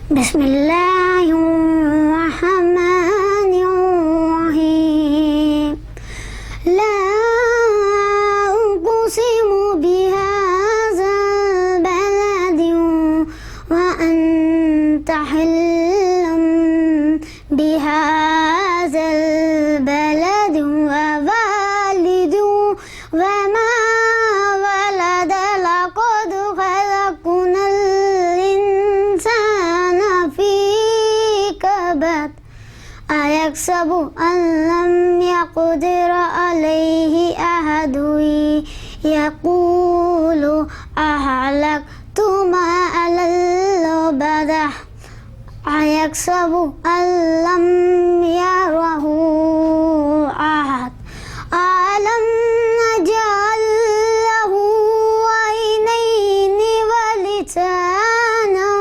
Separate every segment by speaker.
Speaker 1: بسم اللہ الرحمن الرحیم لا اقسم بهذا البلد وانت حل بهذا البلد ووالد وما ولد لقد خلقنا الإنسان في كبد أيحسب أن لم يقدر عليه أحد يقول أهلكت مالا لبدا أيحسب أن لم يره أحد ألم نجعل له عينين ولسانا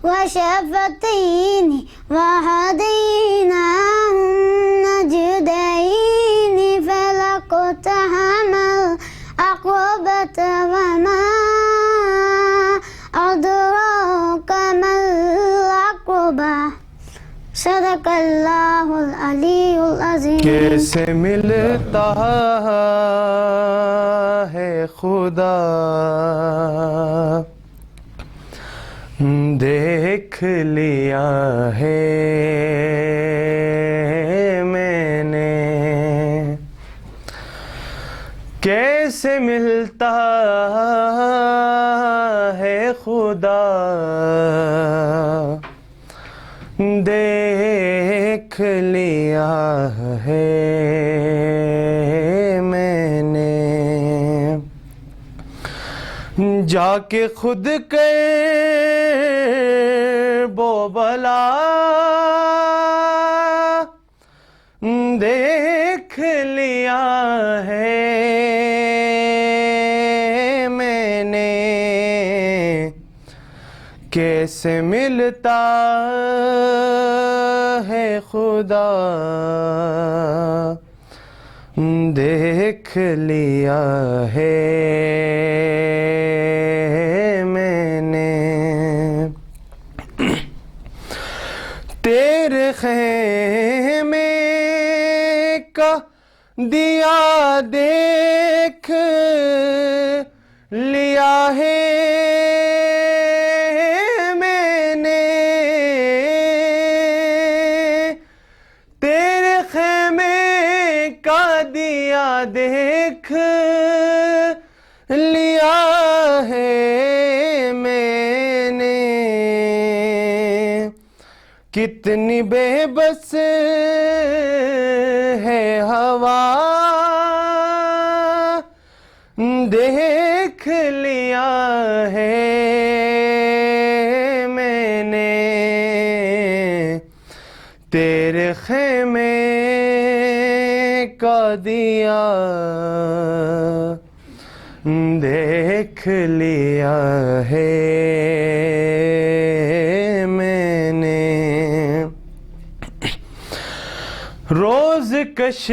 Speaker 1: وشفتين وهديناه النجدين فلاقتحم العقبة وما أدراك ما العقبة صدق اللہ العلی العظیم.
Speaker 2: کیسے ملتا ہے خدا دیکھ لیا ہے میں نے. کیسے ملتا ہے خدا دیکھ لیا ہے میں نے. جا کے خود کے بو بلا دیکھ لیا ہے میں نے. کیسے ملتا ہے خدا دیکھ لیا ہے میں نے. تیرے خیمے کا دیا دیکھ لیا ہے میں نے. تیرے خیمے کا دیا دیکھ لیا ہے میں نے. کتنی بے بس ہے ہوا دیکھ لیا ہے میں نے. تیرے خیمے کا دیا دیکھ لیا ہے میں نے. روز کش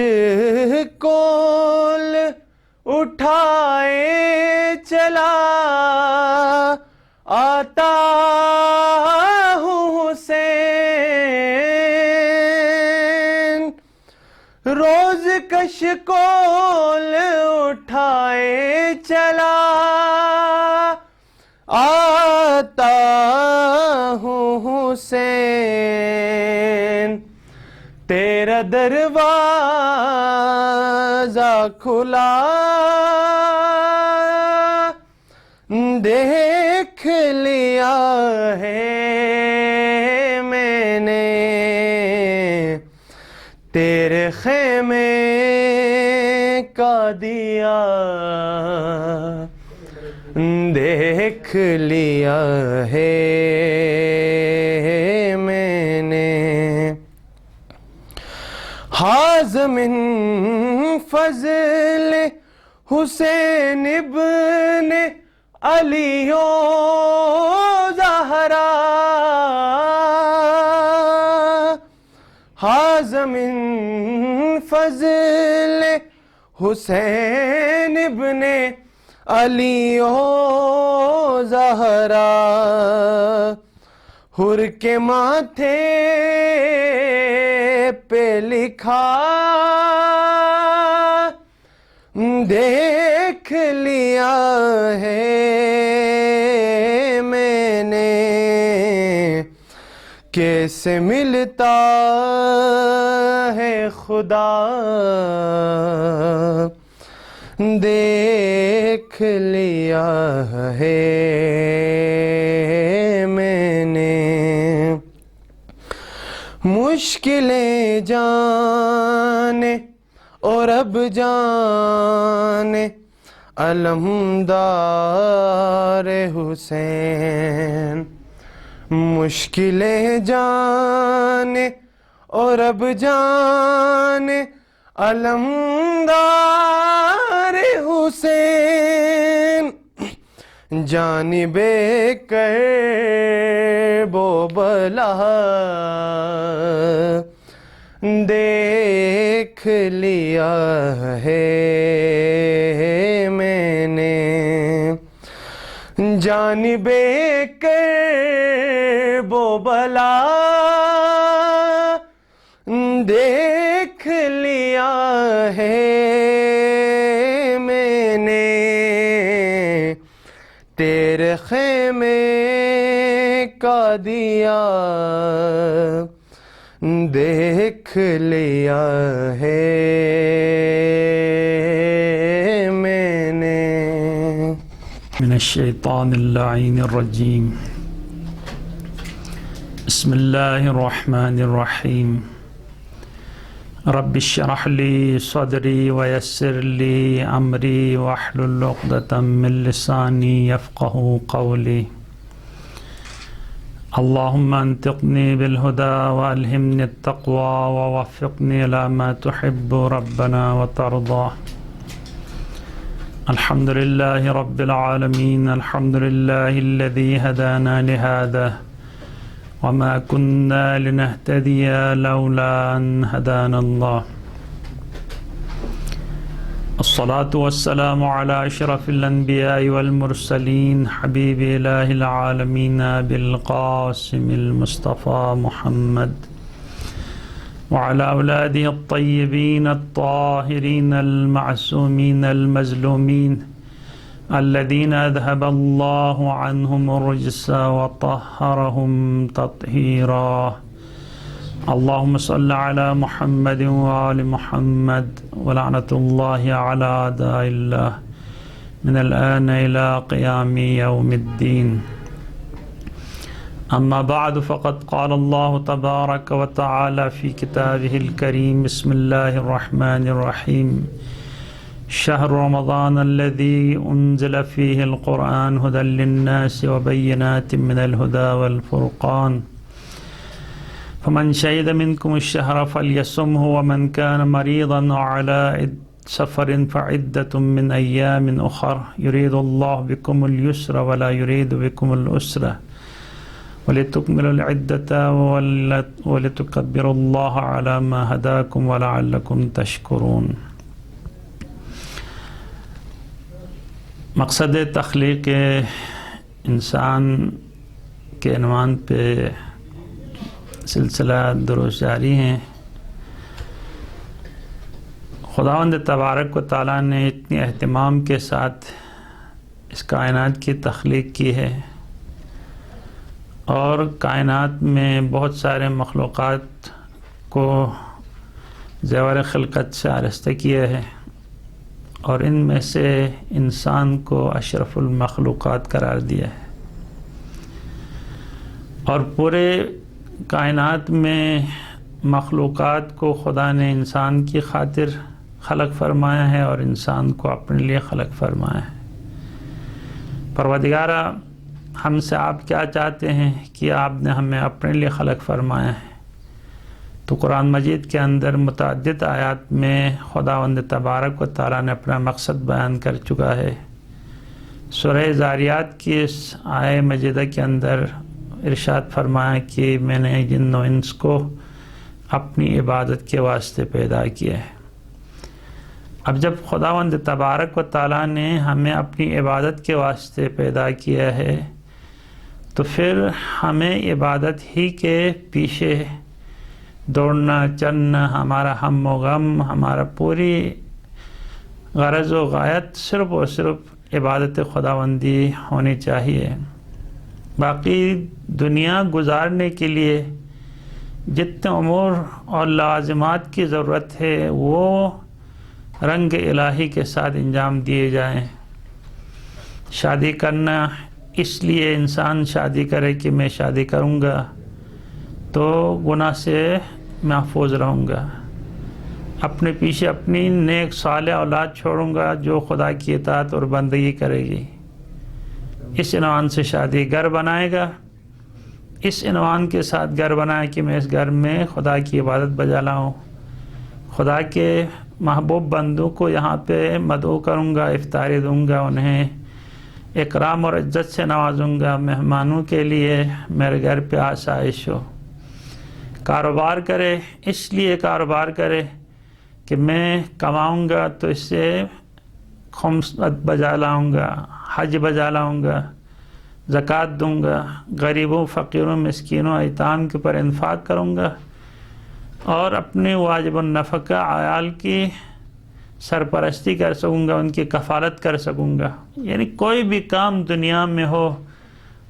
Speaker 2: کول اٹھائے چلا آتا ہوں حسین. روز کش کول اٹھائے چلا آتا ہوں حسین. تیرا دروازہ کھلا دیکھ لیا ہے میں نے. تیرے خیمے کا دیا دیکھ لیا ہے میں نے. حاذ من فضل حسین ابن علی و زہرا. حاذ من فضل حسین ابن علی و زہرا. حور کے ماتھے پہ لکھا دیکھ لیا ہے میں نے، کیسے ملتا ہے خدا دیکھ لیا ہے میں نے۔ مشکلیں جانے اور اب جانے علمدار حسین، مشکلیں جانے اور اب جانے علمدار حسین، جانب کرب و بلا دیکھ لیا ہے میں نے، جانب کرب و بلا دیکھ لیا ہے میں نے، تیرے خیمے کا دیا دیکھ لیا ہے میں نے۔
Speaker 3: من الشیطان اللعین الرجیم، بسم اللہ الرحمن الرحیم، رب اشرح لی صدری ویسر لی امری واحلل عقدۃ من لسانی یفقہوا قولی، اللہم انطقنی بالہدی والہمنی التقوی ووفقنی الی ما تحب ربنا وترضی۔ الحمد للہ رب العالمین، الحمد للہ الذی ہدانا لہذا وما كنا لنهتدي لولا أن هدانا الله، الصلاة والسلام على أشرف الأنبياء والمرسلين حبيب إله العالمين بالقاسم المصطفى محمد وعلى أولاده الطيبين الطاهرين المعصومين المظلومين الذين أذهب الله عنهم الرجس وطهرهم تطهيرا، اللهم صل على محمد وآل محمد ولعنة الله على أعداء الله من الآن إلى قيام يوم الدين، أما بعد فقد قال الله تبارك وتعالى في كتابه الكريم، بسم الله الرحمن الرحيم، شهر رمضان الذي أنزل فيه القرآن هدى للناس وبينات من الهدى والفرقان، فمن شهد منكم الشهر فليصمه ومن كان مريضا على سفر فعدة من أيام أخر، يريد الله بكم اليسر ولا يريد بكم العسر ولتكملوا العدة ولتكبروا الله على ما هداكم ولعلكم تشكرون۔ مقصد تخلیق انسان کے عنوان پہ سلسلہ دروس جاری ہیں۔ خداوند تبارک و تعالیٰ نے اتنی اہتمام کے ساتھ اس کائنات کی تخلیق کی ہے، اور کائنات میں بہت سارے مخلوقات کو زیور خلقت سے آراستہ کیا ہے، اور ان میں سے انسان کو اشرف المخلوقات قرار دیا ہے، اور پورے کائنات میں مخلوقات کو خدا نے انسان کی خاطر خلق فرمایا ہے اور انسان کو اپنے لیے خلق فرمایا ہے۔ پروردگارہ، ہم سے آپ کیا چاہتے ہیں کہ آپ نے ہمیں اپنے لیے خلق فرمایا ہے؟ تو قرآن مجید کے اندر متعدد آیات میں خداوند تبارک و تعالیٰ نے اپنا مقصد بیان کر چکا ہے۔ سورہ زاریات کی اس آیہ مجیدہ کے اندر ارشاد فرمایا کہ میں نے جن و انس کو اپنی عبادت کے واسطے پیدا کیا ہے۔ اب جب خداوند تبارک و تعالیٰ نے ہمیں اپنی عبادت کے واسطے پیدا کیا ہے تو پھر ہمیں عبادت ہی کے پیچھے دوڑنا چلنا، ہمارا ہم و غم، ہمارا پوری غرض و غایت صرف اور صرف عبادت خداوندی ہونی چاہیے۔ باقی دنیا گزارنے کے لیے جتنے امور اور لازمات کی ضرورت ہے وہ رنگ الہی کے ساتھ انجام دیے جائیں۔ شادی کرنا، اس لیے انسان شادی کرے کہ میں شادی کروں گا تو گناہ سے محفوظ رہوں گا، اپنے پیچھے اپنی نیک صالح اولاد چھوڑوں گا جو خدا کی اطاعت اور بندگی کرے گی، اس عنوان سے شادی گھر بنائے گا، اس عنوان کے ساتھ گھر بنائے کہ میں اس گھر میں خدا کی عبادت بجا لاؤں، خدا کے محبوب بندوں کو یہاں پہ مدعو کروں گا، افطاری دوں گا، انہیں اکرام اور عزت سے نوازوں گا، مہمانوں کے لیے میرے گھر پہ آسائش ہو۔ کاروبار کرے، اس لیے کاروبار کرے کہ میں کماؤں گا تو اس سے خمس بجا لاؤں گا، حج بجا لاؤں گا، زکوٰۃ دوں گا، غریبوں، فقیروں، مسکینوں، ایتام کے پر انفاق کروں گا، اور اپنے واجب النفقہ عیال کی سرپرستی کر سکوں گا، ان کی کفالت کر سکوں گا۔ یعنی کوئی بھی کام دنیا میں ہو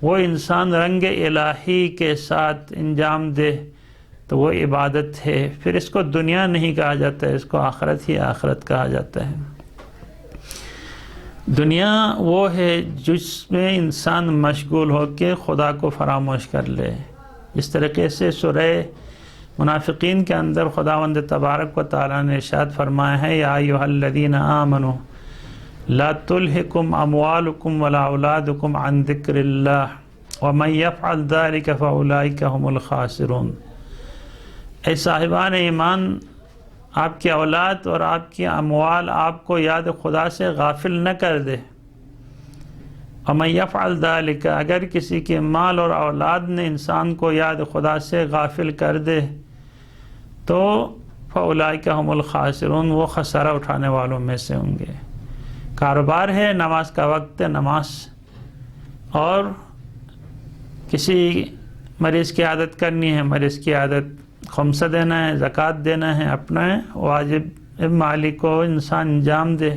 Speaker 3: وہ انسان رنگ الہی کے ساتھ انجام دے تو وہ عبادت ہے، پھر اس کو دنیا نہیں کہا جاتا ہے، اس کو آخرت ہی آخرت کہا جاتا ہے۔ دنیا وہ ہے جس میں انسان مشغول ہو کے خدا کو فراموش کر لے، جس طریقے سے سورہ منافقین کے اندر خداوند تبارک و تعالیٰ نے ارشاد فرمایا ہے، یا ایھا الذین آمنوا لا تلہکم اموالکم ولا اولادکم عن ذکر اللہ ومن یفعل ذلک فاولئک هم الخاسرون۔ اے صاحبان ایمان، آپ کی اولاد اور آپ کی اموال آپ کو یاد خدا سے غافل نہ کر دے۔ ومن یفعل ذلک، اگر کسی کے مال اور اولاد نے انسان کو یاد خدا سے غافل کر دے تو فاولئک هم الخاسرون، وہ خسارہ اٹھانے والوں میں سے ہوں گے۔ کاروبار ہے، نماز کا وقت ہے، نماز، اور کسی مریض کی عادت کرنی ہے، مریض کی عادت، خمسہ دینا ہے، زکوٰۃ دینا ہے، اپنا واجب مالی کو انسان انجام دے۔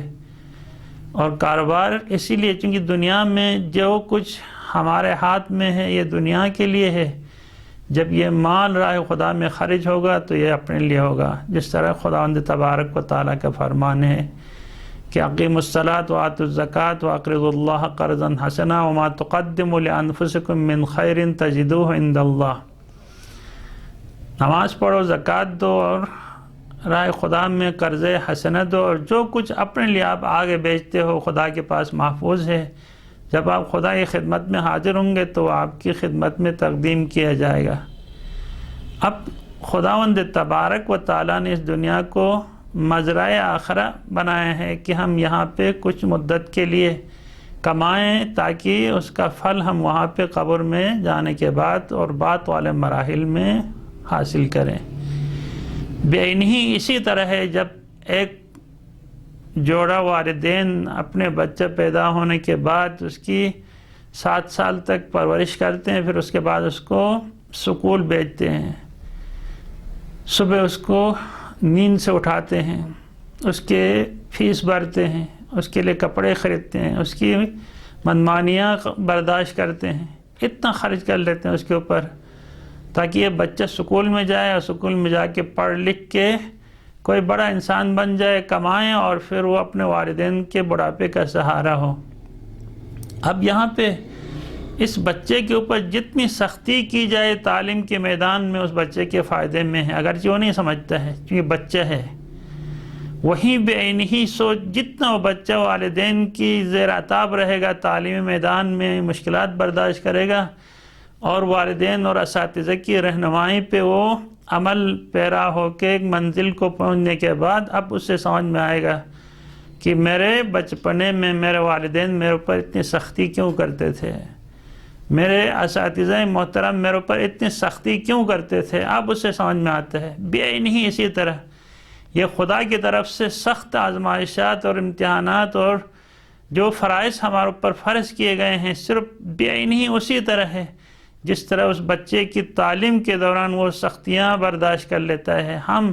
Speaker 3: اور کاروبار اسی لیے چونکہ دنیا میں جو کچھ ہمارے ہاتھ میں ہے یہ دنیا کے لیے ہے، جب یہ مال راہ خدا میں خرچ ہوگا تو یہ اپنے لیے ہوگا، جس طرح خداوند تبارک و تعالیٰ کا فرمان ہے کہ اقیموا الصلاۃ وآتوا الزکاۃ واقرضوا اللہ قرضا حسنا وما تقدموا لانفسکم من خیر تجدوہ عند اللہ۔ نماز پڑھو، زکوٰۃ دو، اور راہ خدا میں قرض حسنہ دو، اور جو کچھ اپنے لیے آپ آگے بیچتے ہو خدا کے پاس محفوظ ہے، جب آپ خدا کی خدمت میں حاضر ہوں گے تو آپ کی خدمت میں تقدیم کیا جائے گا۔ اب خداوند تبارک و تعالیٰ نے اس دنیا کو مزرعہ آخرہ بنایا ہے کہ ہم یہاں پہ کچھ مدت کے لیے کمائیں تاکہ اس کا پھل ہم وہاں پہ قبر میں جانے کے بعد اور بعد والے مراحل میں حاصل کریں۔ بعینہی اسی طرح ہے جب ایک جوڑا والدین اپنے بچہ پیدا ہونے کے بعد اس کی 7 سال تک پرورش کرتے ہیں، پھر اس کے بعد اس کو سکول بھیجتے ہیں، صبح اس کو نیند سے اٹھاتے ہیں، اس کے فیس بھرتے ہیں، اس کے لیے کپڑے خریدتے ہیں، اس کی منمانیاں برداشت کرتے ہیں، اتنا خرچ کر لیتے ہیں اس کے اوپر تاکہ یہ بچہ سکول میں جائے اور سکول میں جا کے پڑھ لکھ کے کوئی بڑا انسان بن جائے، کمائیں، اور پھر وہ اپنے والدین کے بڑھاپے کا سہارا ہو۔ اب یہاں پہ اس بچے کے اوپر جتنی سختی کی جائے تعلیم کے میدان میں اس بچے کے فائدے میں ہے، اگرچہ وہ نہیں سمجھتا ہے کیونکہ بچہ ہے، وہیں بعینہی سوچ جتنا وہ بچہ والدین کی زیر عتاب رہے گا، تعلیمی میدان میں مشکلات برداشت کرے گا، اور والدین اور اساتذہ کی رہنمائی پہ وہ عمل پیرا ہو کے ایک منزل کو پہنچنے کے بعد اب اس سے سمجھ میں آئے گا کہ میرے بچپنے میں میرے والدین میرے اوپر اتنی سختی کیوں کرتے تھے، میرے اساتذہ محترم میرے اوپر اتنی سختی کیوں کرتے تھے، اب اس سے سمجھ میں آتا ہے۔ بعینہی اسی طرح یہ خدا کی طرف سے سخت آزمائشات اور امتحانات اور جو فرائض ہمارے اوپر فرض کیے گئے ہیں صرف بعین ہی اسی طرح ہے جس طرح اس بچے کی تعلیم کے دوران وہ سختیاں برداشت کر لیتا ہے، ہم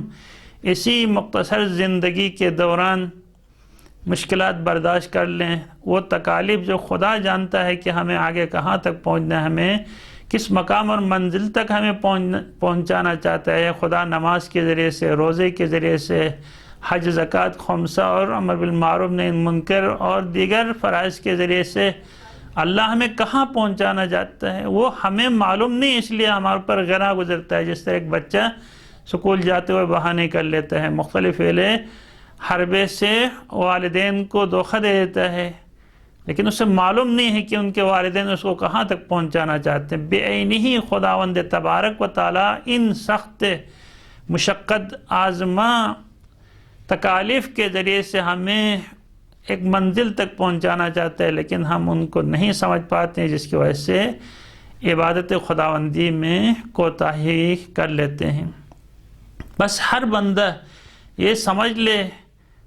Speaker 3: اسی مختصر زندگی کے دوران مشکلات برداشت کر لیں۔ وہ تکالیف جو خدا جانتا ہے کہ ہمیں آگے کہاں تک پہنچنا ہے، ہمیں کس مقام اور منزل تک ہمیں پہنچانا چاہتا ہے، خدا نماز کے ذریعے سے، روزے کے ذریعے سے، حج، زکوٰۃ، خمسہ اور امر بالمعروف نہی عن المنکر اور دیگر فرائض کے ذریعے سے اللہ ہمیں کہاں پہنچانا چاہتا ہے وہ ہمیں معلوم نہیں، اس لیے ہمارے پر گراں گزرتا ہے۔ جس طرح ایک بچہ سکول جاتے ہوئے بہانے کر لیتا ہے، مختلف ویلے حربے سے والدین کو دھوکہ دے دیتا ہے، لیکن اسے معلوم نہیں ہے کہ ان کے والدین اس کو کہاں تک پہنچانا چاہتے ہیں۔ بعینہ خداوند تبارک و تعالیٰ ان سخت مشقت آزما تکالیف کے ذریعے سے ہمیں ایک منزل تک پہنچانا چاہتا ہے، لیکن ہم ان کو نہیں سمجھ پاتے ہیں، جس کی وجہ سے عبادت خداوندی میں کوتاہی کر لیتے ہیں۔ بس ہر بندہ یہ سمجھ لے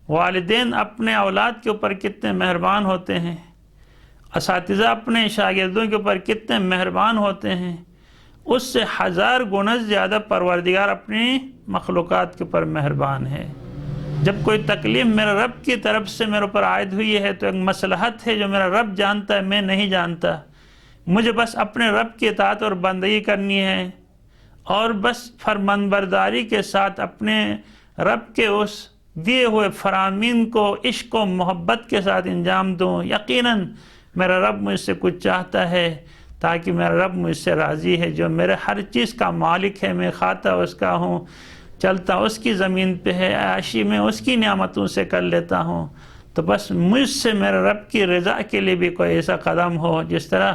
Speaker 3: والدین اپنے اولاد کے اوپر کتنے مہربان ہوتے ہیں، اساتذہ اپنے شاگردوں کے اوپر کتنے مہربان ہوتے ہیں، اس سے 1000 گنا زیادہ پروردگار اپنی مخلوقات کے اوپر مہربان ہے۔ جب کوئی تکلیف میرے رب کی طرف سے میرے اوپر عائد ہوئی ہے تو ایک مصلحت ہے جو میرا رب جانتا ہے، میں نہیں جانتا، مجھے بس اپنے رب کی اطاعت اور بندگی کرنی ہے اور بس فرمانبرداری کے ساتھ اپنے رب کے اس دیے ہوئے فرامین کو عشق و محبت کے ساتھ انجام دوں۔ یقیناً میرا رب مجھ سے کچھ چاہتا ہے تاکہ میرا رب مجھ سے راضی ہے، جو میرے ہر چیز کا مالک ہے، میں کھاتا اس کا ہوں، چلتا اس کی زمین پہ ہے، عیاشی میں اس کی نعمتوں سے کر لیتا ہوں، تو بس مجھ سے میرے رب کی رضا کے لیے بھی کوئی ایسا قدم ہو۔ جس طرح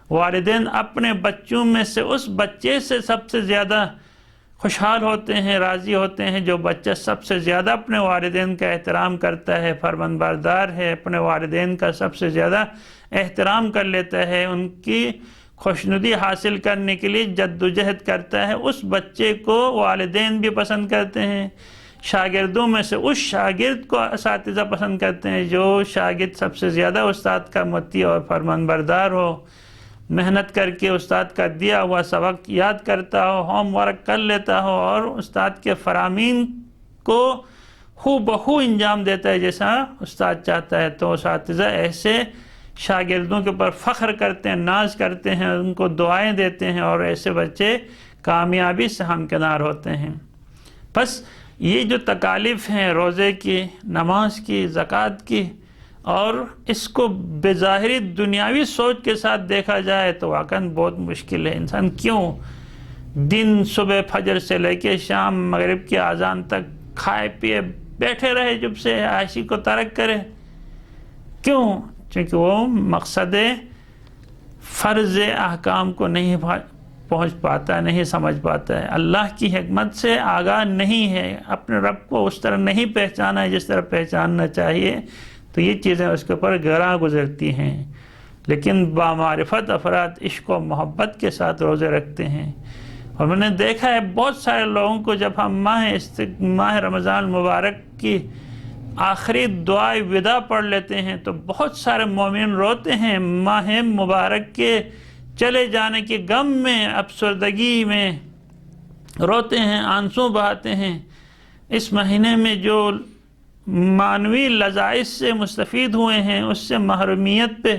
Speaker 3: والدین اپنے بچوں میں سے اس بچے سے سب سے زیادہ خوشحال ہوتے ہیں، راضی ہوتے ہیں جو بچہ سب سے زیادہ اپنے والدین کا احترام کرتا ہے، فرمانبردار ہے، اپنے والدین کا سب سے زیادہ احترام کر لیتا ہے، ان کی خوشنودی حاصل کرنے کے لیے جدوجہد کرتا ہے، اس بچے کو والدین بھی پسند کرتے ہیں۔ شاگردوں میں سے اس شاگرد کو اساتذہ پسند کرتے ہیں جو شاگرد سب سے زیادہ استاد کا مطیع اور فرمانبردار ہو، محنت کر کے استاد کا دیا ہوا سبق یاد کرتا ہو، ہوم ورک کر لیتا ہو اور استاد کے فرامین کو ہو بہو انجام دیتا ہے جیسا استاد چاہتا ہے۔ تو اساتذہ ایسے شاگردوں کے اوپر فخر کرتے ہیں، ناز کرتے ہیں، ان کو دعائیں دیتے ہیں اور ایسے بچے کامیابی سے ہمکنار ہوتے ہیں۔ بس یہ جو تکالیف ہیں روزے کی، نماز کی، زکوٰۃ کی، اور اس کو بظاہری دنیاوی سوچ کے ساتھ دیکھا جائے تو واقعاً بہت مشکل ہے۔ انسان کیوں دن صبح فجر سے لے کے شام مغرب کی اذان تک کھائے پیے بیٹھے رہے، جب سے عیاشی کو ترک کرے؟ کیوں؟ چونکہ وہ مقصد فرض احکام کو نہیں پہنچ پاتا، نہیں سمجھ پاتا ہے، اللہ کی حکمت سے آگاہ نہیں ہے، اپنے رب کو اس طرح نہیں پہچانا ہے جس طرح پہچاننا چاہیے، تو یہ چیزیں اس کے اوپر گراں گزرتی ہیں۔ لیکن بامعرفت افراد عشق و محبت کے ساتھ روزے رکھتے ہیں، اور میں نے دیکھا ہے بہت سارے لوگوں کو جب ہم ماہ رمضان مبارک کی آخری دعائے وداع پڑھ لیتے ہیں تو بہت سارے مومن روتے ہیں، ماہ مبارک کے چلے جانے کے غم میں، افسردگی میں روتے ہیں، آنسو بہاتے ہیں۔ اس مہینے میں جو معنوی لذائذ سے مستفید ہوئے ہیں اس سے محرومیت پہ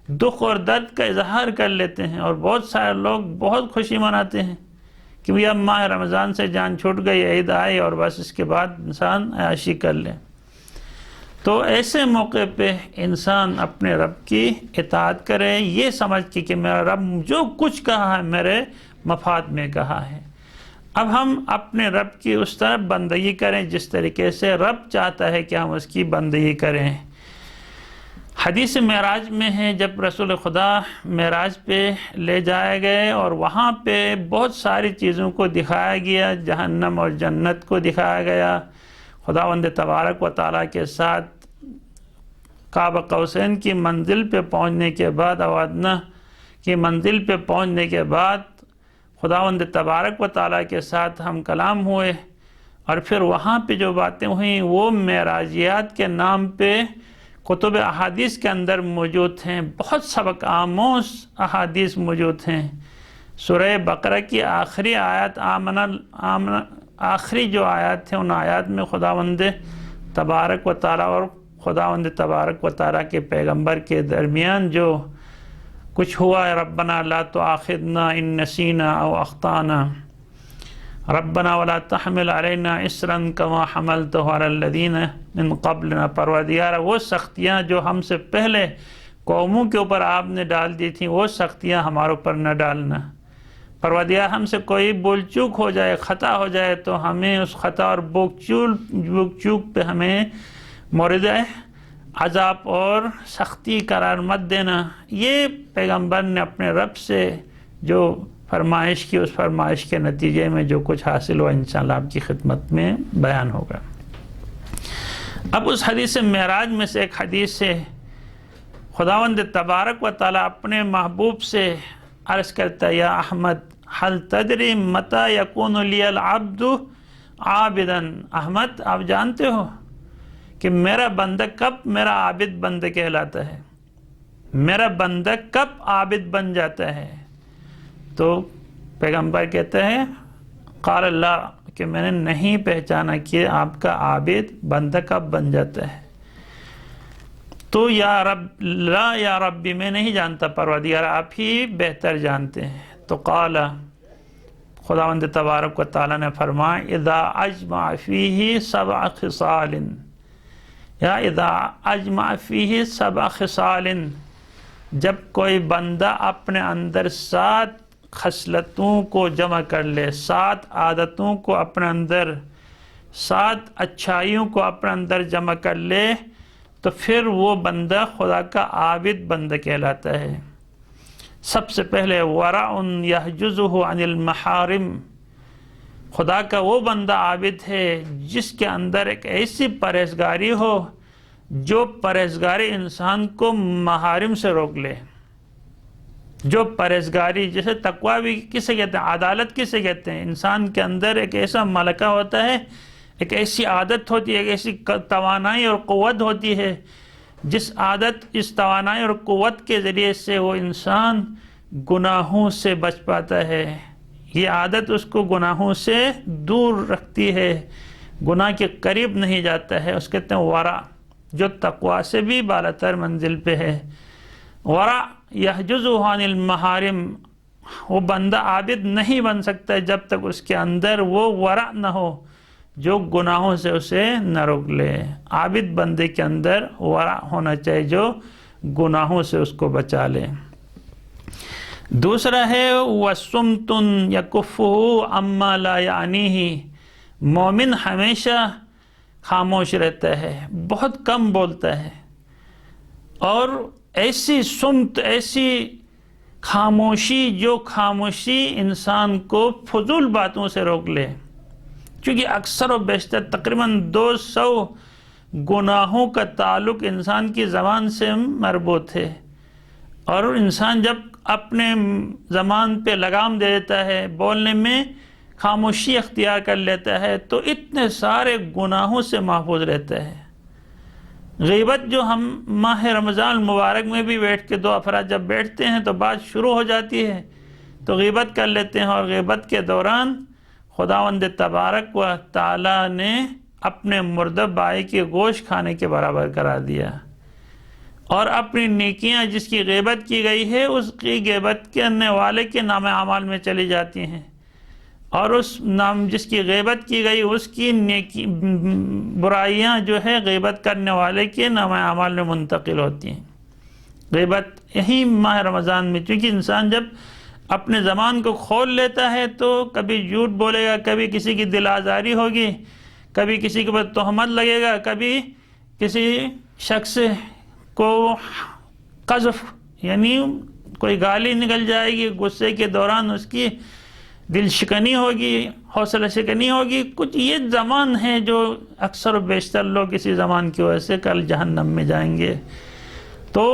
Speaker 3: دکھ اور درد کا اظہار کر لیتے ہیں، اور بہت سارے لوگ بہت خوشی مناتے ہیں کہ اب ماہ رمضان سے جان چھوٹ گئی، عید آئی اور بس اس کے بعد انسان عیاشی کر لے۔ تو ایسے موقع پہ انسان اپنے رب کی اطاعت کرے، یہ سمجھ کے کہ میرا رب جو کچھ کہا ہے میرے مفاد میں کہا ہے۔ اب ہم اپنے رب کی اس طرح بندگی کریں جس طریقے سے رب چاہتا ہے کہ ہم اس کی بندگی کریں۔ حدیث معراج میں ہے جب رسول خدا معراج پہ لے جائے گئے اور وہاں پہ بہت ساری چیزوں کو دکھایا گیا، جہنم اور جنت کو دکھایا گیا، خداوند تبارک و تعالیٰ کے ساتھ قاب قوسین کی منزل پہ پہنچنے کے بعد، اوادنا کی منزل پہ پہنچنے کے بعد خداوند تبارک و تعالیٰ کے ساتھ ہم کلام ہوئے، اور پھر وہاں پہ جو باتیں ہوئیں وہ معراجیات کے نام پہ کتب احادیث کے اندر موجود ہیں، بہت سبق آموز احادیث موجود ہیں۔ سورہ بقرہ کی آخری آیات آخری جو آیات ہیں ان آیات میں خداوند تبارک و تعالیٰ اور خداوند تبارک و تعالیٰ کے پیغمبر کے درمیان جو کچھ ہوا ہے، ربنا لا تؤاخذنا ان نسینا او اخطانا، ربنا ولا تحمل علینا اسرا کما حملتہ علی الذین من قبلنا، پروردگار وہ سختیاں جو ہم سے پہلے قوموں کے اوپر آپ نے ڈال دی تھیں وہ سختیاں ہمارے اوپر نہ ڈالنا۔ پروردگار ہم سے کوئی بول چوک ہو جائے، خطا ہو جائے تو ہمیں اس خطا اور بوک چوک پہ ہمیں مورد عذاب اور سختی قرار مت دینا۔ یہ پیغمبر نے اپنے رب سے جو فرمائش کی، اس فرمائش کے نتیجے میں جو کچھ حاصل ہوا انشاءاللہ آپ کی خدمت میں بیان ہوگا۔ اب اس حدیث معراج میں سے ایک حدیث سے خداوند تبارک و تعالیٰ اپنے محبوب سے عرض کرتا ہے، یا احمد حل تدری متی یکون لی العبد عابدا، احمد آپ جانتے ہو کہ میرا بندہ کب میرا عابد بندہ کہلاتا ہے، میرا بندہ کب عابد بن جاتا ہے؟ تو پیغمبر کہتا ہے قال اللہ، کہ میں نے نہیں پہچانا کہ آپ کا عابد بندہ کب بن جاتا ہے۔ تو یا رب، لا یا ربی، میں نہیں جانتا پروردگار، آپ ہی بہتر جانتے ہیں۔ تو قال، خداوند تبارک و تعالیٰ نے فرمایا اذا اجمع فیہ سبع خصال، یا اذا اجمع فیہ سبع خصال، جب کوئی بندہ اپنے اندر 7 خصلتوں کو جمع کر لے، 7 عادتوں کو اپنے اندر، 7 اچھائیوں کو اپنے اندر جمع کر لے تو پھر وہ بندہ خدا کا عابد بندہ کہلاتا ہے۔ سب سے پہلے ورع یحجزہ عن المحارم، خدا کا وہ بندہ عابد ہے جس کے اندر ایک ایسی پرہیزگاری ہو جو پرہیزگاری انسان کو محارم سے روک لے۔ جو پرہیزگاری، جیسے تقوی بھی کسے کہتے ہیں، عدالت کسے کہتے ہیں، انسان کے اندر ایک ایسا ملکہ ہوتا ہے، ایک ایسی عادت ہوتی ہے، ایک ایسی توانائی اور قوت ہوتی ہے، جس عادت، اس توانائی اور قوت کے ذریعے سے وہ انسان گناہوں سے بچ پاتا ہے۔ یہ عادت اس کو گناہوں سے دور رکھتی ہے، گناہ کے قریب نہیں جاتا ہے، اس کہتے ہیں ورع، جو تقوی سے بھی بالاتر منزل پہ ہے۔ ورع یحجزہ عن المحارم، وہ بندہ عابد نہیں بن سکتا جب تک اس کے اندر وہ ورع نہ ہو جو گناہوں سے اسے نہ روک لے۔ عابد بندے کے اندر ورع ہونا چاہیے جو گناہوں سے اس کو بچا لے۔ دوسرا ہے وَصُمْتٌ يَكُفُّهُ عَمَّا لَا يَعْنِيهِ، مومن ہمیشہ خاموش رہتا ہے، بہت کم بولتا ہے، اور ایسی سمت، ایسی خاموشی جو خاموشی انسان کو فضول باتوں سے روک لے، کیونکہ اکثر و بیشتر تقریباً 200 گناہوں کا تعلق انسان کی زبان سے مربوط ہے، اور انسان جب اپنے زبان پہ لگام دے دیتا ہے، بولنے میں خاموشی اختیار کر لیتا ہے، تو اتنے سارے گناہوں سے محفوظ رہتا ہے۔ غیبت جو ہم ماہ رمضان المبارک میں بھی بیٹھ کے 2 افراد جب بیٹھتے ہیں تو بات شروع ہو جاتی ہے تو غیبت کر لیتے ہیں، اور غیبت کے دوران خداوند تبارک و تعالیٰ نے اپنے مردہ بھائی کے گوشت کھانے کے برابر قرار دیا، اور اپنی نیکیاں جس کی غیبت کی گئی ہے اس کی غیبت کرنے والے کے نام اعمال میں چلی جاتی ہیں، اور اس نام جس کی غیبت کی گئی اس کی نیکی برائیاں جو ہے غیبت کرنے والے کے نام اعمال میں منتقل ہوتی ہیں۔ غیبت یہی ماہ رمضان میں، چونکہ انسان جب اپنے زبان کو کھول لیتا ہے تو کبھی جھوٹ بولے گا، کبھی کسی کی دل آزاری ہوگی، کبھی کسی کے اوپر تہمت لگے گا، کبھی کسی شخص کو قذف یعنی کوئی گالی نکل جائے گی، غصے کے دوران اس کی دل شکنی ہوگی، حوصلہ شکنی ہوگی، کچھ یہ زمان ہے جو اکثر و بیشتر لوگ اسی زمان کی وجہ سے کل جہنم میں جائیں گے۔ تو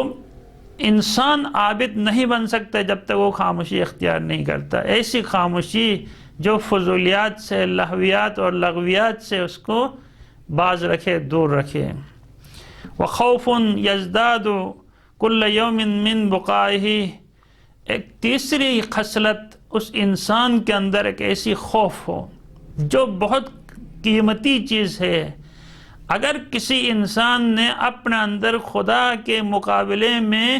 Speaker 3: انسان عابد نہیں بن سکتا جب تک وہ خاموشی اختیار نہیں کرتا، ایسی خاموشی جو فضولیات سے، لہویات اور لغویات سے اس کو باز رکھے، دور رکھے۔ وخوف یزداد کل یوم من بقائہ، ایک تیسری خصلت اس انسان کے اندر ایک ایسی خوف ہو جو بہت قیمتی چیز ہے۔ اگر کسی انسان نے اپنے اندر خدا کے مقابلے میں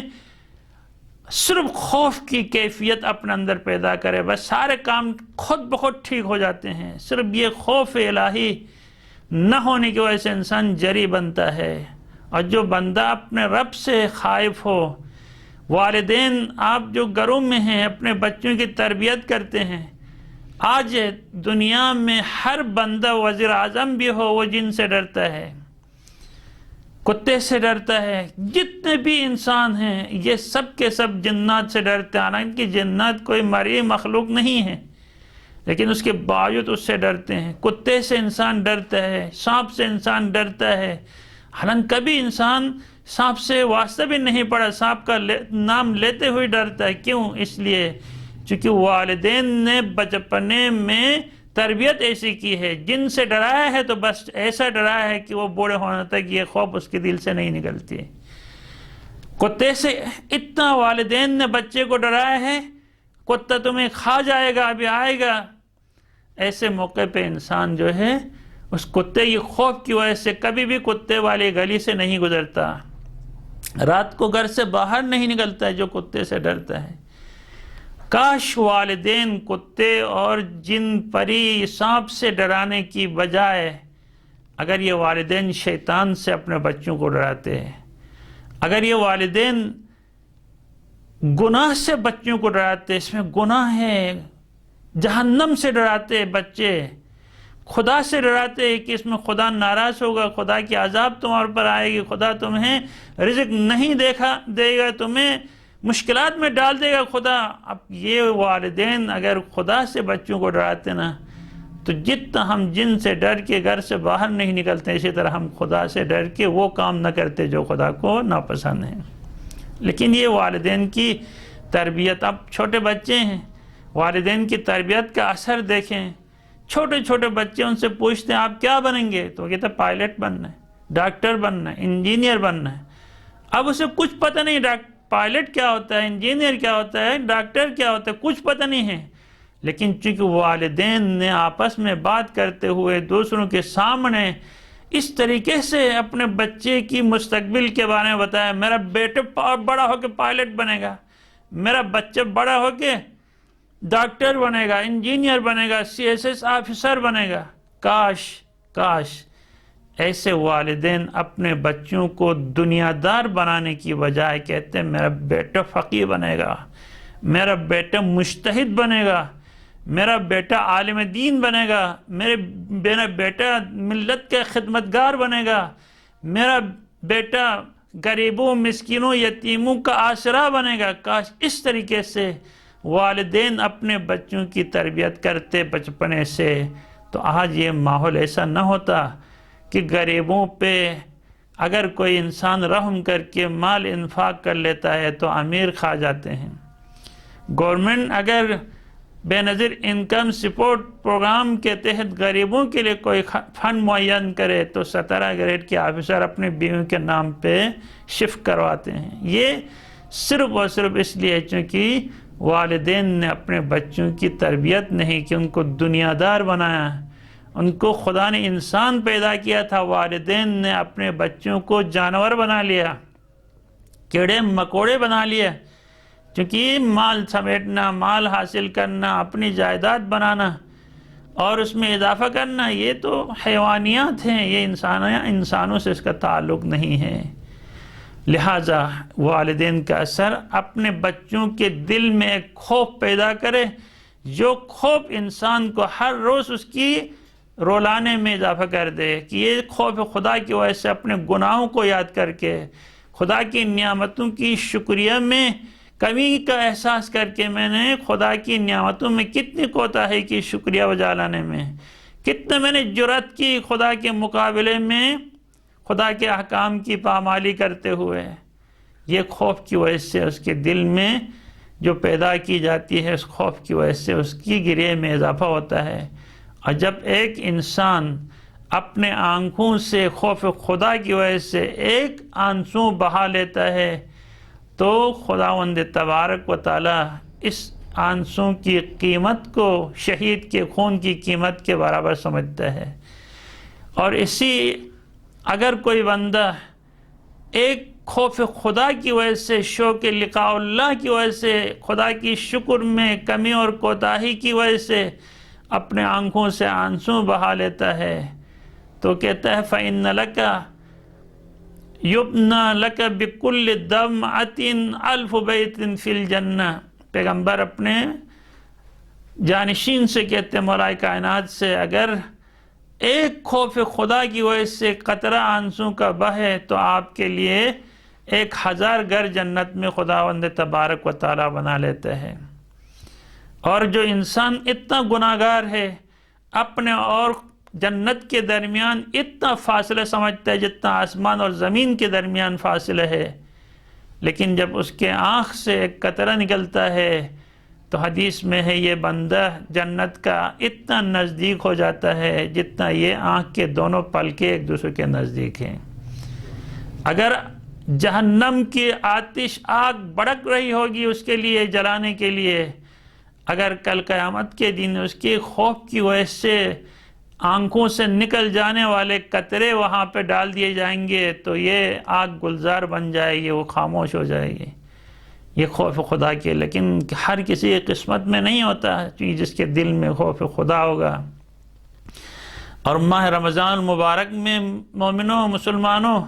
Speaker 3: صرف خوف کی کیفیت اپنے اندر پیدا کرے، بس سارے کام خود بخود ٹھیک ہو جاتے ہیں۔ صرف یہ خوف الہی نہ ہونے کی وجہ سے انسان جری بنتا ہے۔ اور جو بندہ اپنے رب سے خائف ہو، والدین آپ جو گھروں میں ہیں اپنے بچوں کی تربیت کرتے ہیں، آج دنیا میں ہر بندہ وزیر اعظم بھی ہو وہ جن سے ڈرتا ہے، کتے سے ڈرتا ہے، جتنے بھی انسان ہیں یہ سب کے سب جنات سے ڈرتے ہیں، حالانکہ جنات کوئی مری مخلوق نہیں ہے لیکن اس کے باوجود اس سے ڈرتے ہیں۔ کتے سے انسان ڈرتا ہے، سانپ سے انسان ڈرتا ہے، حالانکہ کبھی انسان سانپ سے واسطہ بھی نہیں پڑا، سانپ کا نام لیتے ہوئے ڈرتا ہے۔ کیوں؟ اس لیے چونکہ والدین نے بچپنے میں تربیت ایسی کی ہے، جن سے ڈرایا ہے تو بس ایسا ڈرایا ہے کہ وہ بوڑھے ہونے تک یہ خوف اس کے دل سے نہیں نکلتی۔ کتے سے اتنا والدین نے بچے کو ڈرایا ہے، کتا تمہیں کھا جائے گا، ابھی آئے گا۔ ایسے موقع پہ انسان جو ہے اس کتے کی خوف کی وجہ سے کبھی بھی کتے والی گلی سے نہیں گزرتا، رات کو گھر سے باہر نہیں نکلتا ہے جو کتے سے ڈرتا ہے۔ کاش والدین کتے اور جن پری سانپ سے ڈرانے کی بجائے اگر یہ والدین شیطان سے اپنے بچوں کو ڈراتے ہیں، اگر یہ والدین گناہ سے بچوں کو ڈراتے، اس میں گناہ ہے، جہنم سے ڈراتے بچے، خدا سے ڈراتے کہ اس میں خدا ناراض ہوگا، خدا کی عذاب تمہارے پر آئے گی، خدا تمہیں رزق نہیں دے گا، تمہیں مشکلات میں ڈال دے گا خدا۔ اب یہ والدین اگر خدا سے بچوں کو ڈراتے نا تو جتنا ہم جن سے ڈر کے گھر سے باہر نہیں نکلتے، اسی طرح ہم خدا سے ڈر کے وہ کام نہ کرتے جو خدا کو ناپسند ہیں۔ لیکن یہ والدین کی تربیت، اب چھوٹے بچے ہیں، والدین کی تربیت کا اثر دیکھیں۔ چھوٹے چھوٹے بچے ان سے پوچھتے ہیں آپ کیا بنیں گے تو وہ کہتے ہیں پائلٹ بننا ہے، ڈاکٹر بننا ہے، انجینئر بننا ہے۔ اب اسے کچھ پتہ نہیں پائلٹ کیا ہوتا ہے، انجینئر کیا ہوتا ہے، ڈاکٹر کیا ہوتا ہے، کچھ پتہ نہیں ہے، لیکن چونکہ والدین نے آپس میں بات کرتے ہوئے دوسروں کے سامنے اس طریقے سے اپنے بچے کی مستقبل کے بارے میں بتایا، میرا بیٹا بڑا ہو کے پائلٹ بنے گا، میرا بچہ بڑا ہو کے ڈاکٹر بنے گا، انجینئر بنے گا، CSS آفیسر بنے گا۔ کاش ایسے والدین اپنے بچوں کو دنیا دار بنانے کی بجائے کہتے ہیں میرا بیٹا فقیہ بنے گا، میرا بیٹا مجتہد بنے گا، میرا بیٹا عالم دین بنے گا، میرا بیٹا ملت کا خدمتگار بنے گا، میرا بیٹا غریبوں، مسکینوں، یتیموں کا آسرا بنے گا۔ کاش اس طریقے سے والدین اپنے بچوں کی تربیت کرتے بچپنے سے تو آج یہ ماحول ایسا نہ ہوتا کہ غریبوں پہ اگر کوئی انسان رحم کر کے مال انفاق کر لیتا ہے تو امیر کھا جاتے ہیں۔ گورنمنٹ اگر بے نظیر انکم سپورٹ پروگرام کے تحت غریبوں کے لیے کوئی فنڈ معین کرے تو 17 گریڈ کے آفیسر اپنے بیوی کے نام پہ شفٹ کرواتے ہیں۔ یہ صرف اور صرف اس لیے چونکہ والدین نے اپنے بچوں کی تربیت نہیں کی، ان کو دنیا دار بنایا، ان کو خدا نے انسان پیدا کیا تھا، والدین نے اپنے بچوں کو جانور بنا لیا، کیڑے مکوڑے بنا لیا، کیونکہ مال سمیٹنا، مال حاصل کرنا، اپنی جائیداد بنانا اور اس میں اضافہ کرنا یہ تو حیوانیات ہیں، یہ انسانوں سے اس کا تعلق نہیں ہے۔ لہٰذا والدین کا اثر اپنے بچوں کے دل میں ایک خوف پیدا کرے، جو خوف انسان کو ہر روز اس کی رولانے میں اضافہ کر دے کہ یہ خوف خدا کی وجہ سے اپنے گناہوں کو یاد کر کے، خدا کی نعمتوں کی شکریہ میں کمی کا احساس کر کے میں نے خدا کی نعمتوں میں کتنی کوتاہی کی شکریہ بجا لانے میں، کتنے میں نے جرأت کی خدا کے مقابلے میں خدا کے احکام کی پامالی کرتے ہوئے۔ یہ خوف کی وجہ سے اس کے دل میں جو پیدا کی جاتی ہے، اس خوف کی وجہ سے اس کی گریہ میں اضافہ ہوتا ہے۔ اور جب ایک انسان اپنے آنکھوں سے خوف خدا کی وجہ سے ایک آنسو بہا لیتا ہے تو خداوند تبارک و تعالی اس آنسو کی قیمت کو شہید کے خون کی قیمت کے برابر سمجھتا ہے۔ اور اسی اگر کوئی بندہ ایک خوف خدا کی وجہ سے، شوق لقاء اللہ کی وجہ سے، خدا کی شکر میں کمی اور کوتاہی کی وجہ سے اپنے آنکھوں سے آنسو بہا لیتا ہے تو کہتا ہے فَإِنَّ لَكَ يُبْنَى لَكَ بِكُلِّ دَمْعَةٍ أَلْفُ بَيْتٍ فِي الْجَنَّةِ۔ پیغمبر اپنے جانشین سے کہتے ہیں مولا کائنات سے، اگر ایک خوف خدا کی وجہ سے قطرہ آنسو کا بہے تو آپ کے لیے 1000 گھر جنت میں خداوند تبارک و تعالی بنا لیتا ہے۔ اور جو انسان اتنا گناہگار ہے، اپنے اور جنت کے درمیان اتنا فاصلہ سمجھتا ہے جتنا آسمان اور زمین کے درمیان فاصلہ ہے، لیکن جب اس کے آنکھ سے ایک قطرہ نکلتا ہے تو حدیث میں ہے یہ بندہ جنت کا اتنا نزدیک ہو جاتا ہے جتنا یہ آنکھ کے دونوں پلکیں ایک دوسرے کے نزدیک ہیں۔ اگر جہنم کی آتش آگ بڑک رہی ہوگی اس کے لیے جلانے کے لیے، اگر کل قیامت کے دن اس کے خوف کی وجہ سے آنکھوں سے نکل جانے والے قطرے وہاں پہ ڈال دیے جائیں گے تو یہ آگ گلزار بن جائے گی، وہ خاموش ہو جائے گی۔ یہ خوف خدا کے، لیکن ہر کسی کی قسمت میں نہیں ہوتا جس کے دل میں خوف خدا ہوگا۔ اور ماہ رمضان المبارک میں مومنوں مسلمانوں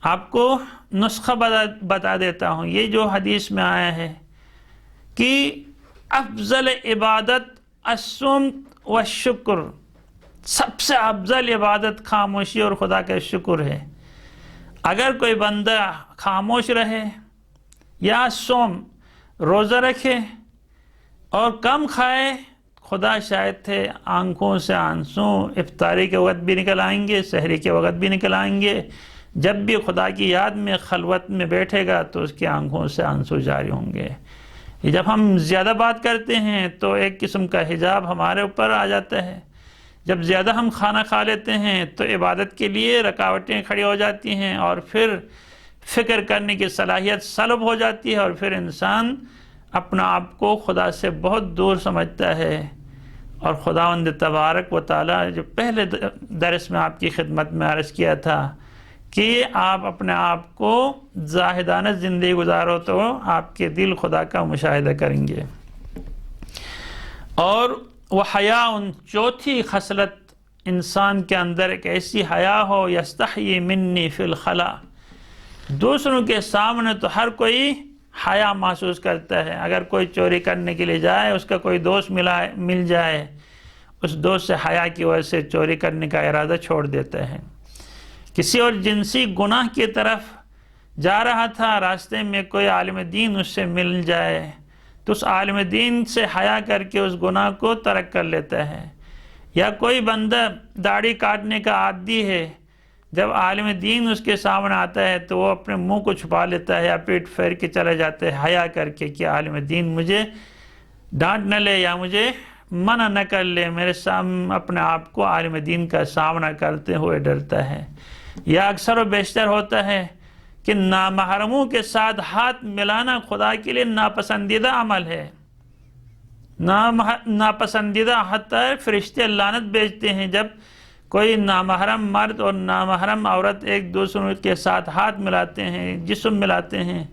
Speaker 3: آپ کو نسخہ بتا دیتا ہوں، یہ جو حدیث میں آیا ہے کہ افضل عبادت الصمت والشکر، سب سے افضل عبادت خاموشی اور خدا کا شکر ہے۔ اگر کوئی بندہ خاموش رہے یا صوم روزہ رکھے اور کم کھائے، خدا شاید تھے آنکھوں سے آنسو افطاری کے وقت بھی نکل آئیں گے، سحری کے وقت بھی نکل آئیں گے۔ جب بھی خدا کی یاد میں خلوت میں بیٹھے گا تو اس کی آنکھوں سے آنسو جاری ہوں گے۔ جب ہم زیادہ بات کرتے ہیں تو ایک قسم کا حجاب ہمارے اوپر آ جاتا ہے، جب زیادہ ہم کھانا کھا لیتے ہیں تو عبادت کے لیے رکاوٹیں کھڑی ہو جاتی ہیں اور پھر فکر کرنے کی صلاحیت سلب ہو جاتی ہے اور پھر انسان اپنا آپ کو خدا سے بہت دور سمجھتا ہے۔ اور خداوند تبارک و تعالیٰ جو پہلے درس میں آپ کی خدمت میں عرض کیا تھا کہ آپ اپنے آپ کو زاہدانہ زندگی گزارو تو آپ کے دل خدا کا مشاہدہ کریں گے۔ اور وہ حیا، چوتھی خصلت انسان کے اندر ایک ایسی حیا ہو، یستحیی منی فی الخلا، دوسروں کے سامنے تو ہر کوئی حیا محسوس کرتا ہے۔ اگر کوئی چوری کرنے کے لیے جائے، اس کا کوئی دوست مل جائے، اس دوست سے حیا کی وجہ سے چوری کرنے کا ارادہ چھوڑ دیتا ہے۔ کسی اور جنسی گناہ کی طرف جا رہا تھا، راستے میں کوئی عالم دین اس سے مل جائے تو اس عالم دین سے حیا کر کے اس گناہ کو ترک کر لیتا ہے۔ یا کوئی بندہ داڑھی کاٹنے کا عادی ہے، جب عالم دین اس کے سامنے آتا ہے تو وہ اپنے منہ کو چھپا لیتا ہے یا پیٹ پھیر کے چلے جاتے ہیں حیا کر کے کہ عالم دین مجھے ڈانٹ نہ لے یا مجھے منع نہ کر لے، میرے سامنے اپنے آپ کو عالم دین کا سامنا کرتے ہوئے ڈرتا ہے۔ یا اکثر و بیشتر ہوتا ہے کہ نامحرموں کے ساتھ ہاتھ ملانا خدا کے لیے ناپسندیدہ عمل ہے، ناپسندیدہ، حتیٰ فرشتے لعنت بھیجتے ہیں جب کوئی نامحرم مرد اور نامحرم عورت ایک دوسرے کے ساتھ ہاتھ ملاتے ہیں، جسم ملاتے ہیں،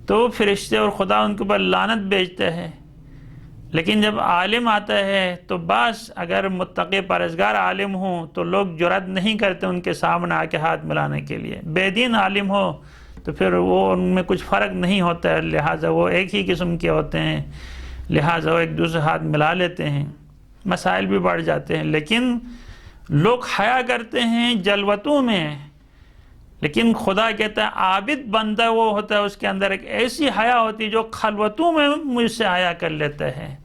Speaker 3: تو فرشتے اور خدا ان کے اوپر لعنت بھیجتا ہے۔ لیکن جب عالم آتا ہے تو بعض اگر متقی پرہیزگار عالم ہوں تو لوگ جرأت نہیں کرتے ان کے سامنے آ کے ہاتھ ملانے کے لیے۔ بے دین عالم ہو تو پھر وہ ان میں کچھ فرق نہیں ہوتا ہے، لہٰذا وہ ایک ہی قسم کے ہوتے ہیں، لہٰذا وہ ایک دوسرے ہاتھ ملا لیتے ہیں، مسائل بھی بڑھ جاتے ہیں۔ لیکن لوگ حیا کرتے ہیں جلوتوں میں، لیکن خدا کہتا ہے عابد بندہ وہ ہوتا ہے اس کے اندر ایک ایسی حیا ہوتی ہے جو خلوتوں میں مجھ سے حیا کر لیتا ہے۔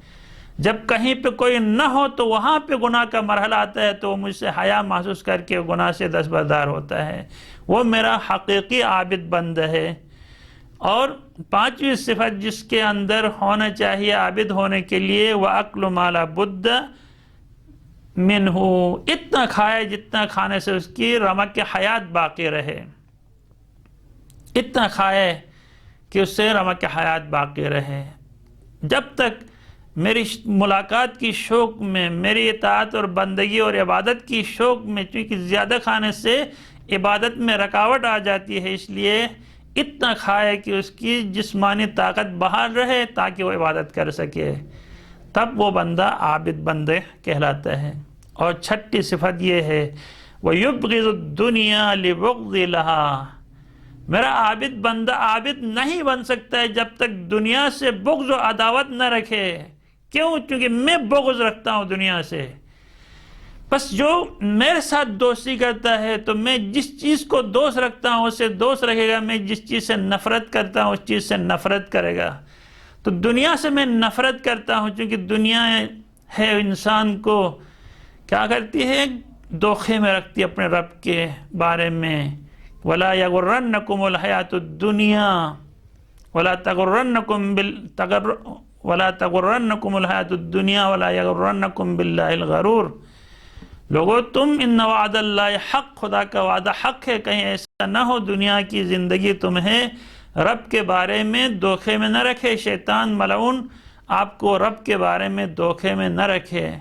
Speaker 3: جب کہیں پہ کوئی نہ ہو تو وہاں پہ گناہ کا مرحلہ آتا ہے تو وہ مجھ سے حیا محسوس کر کے گناہ سے دستبردار ہوتا ہے، وہ میرا حقیقی عابد بندہ ہے۔ اور پانچویں صفت جس کے اندر ہونا چاہیے عابد ہونے کے لیے، وَأَقْلُ مَا لَا بُدَّ منہ، اتنا کھائے جتنا کھانے سے اس کی رمق حیات باقی رہے، اتنا کھائے کہ اس سے رمق حیات باقی رہے۔ جب تک میری ملاقات کی شوق میں، میری اطاعت اور بندگی اور عبادت کی شوق میں، چونکہ زیادہ کھانے سے عبادت میں رکاوٹ آ جاتی ہے، اس لیے اتنا کھائے کہ اس کی جسمانی طاقت بحال رہے تاکہ وہ عبادت کر سکے، تب وہ بندہ عابد بندے کہلاتا ہے۔ اور چھٹی صفت یہ ہے وَيُبْغِضُ الدُّنْيَا لِبُغْضِ لَهَا، میرا عابد بندہ عابد نہیں بن سکتا ہے جب تک دنیا سے بغض و عداوت نہ رکھے۔ کیوں؟ کیونکہ میں بغض رکھتا ہوں دنیا سے۔ بس جو میرے ساتھ دوستی کرتا ہے تو میں جس چیز کو دوست رکھتا ہوں اسے دوست رکھے گا، میں جس چیز سے نفرت کرتا ہوں اس چیز سے نفرت کرے گا۔ تو دنیا سے میں نفرت کرتا ہوں چونکہ دنیا ہے انسان کو کیا کرتی ہے؟ دھوکے میں رکھتی ہے اپنے رب کے بارے میں۔ وَلَا يَغُرَّنَّكُمُ الْحَيَاةُ الدُّنْيَا وَلَا تَغُرَّنَّكُمْ الْحَيَاةُ الدُّنْيَا وَلَا يَغُرَّنَّكُمْ بِاللَّهِ الْغَرُورُ۔ لوگو تم ان وعد اللہ حق، خدا کا وعدہ حق ہے، کہیں ایسا نہ ہو دنیا کی زندگی تمہیں رب کے بارے میں دھوکے میں نہ رکھے، شیطان ملعون آپ کو رب کے بارے میں دھوکے میں نہ رکھے۔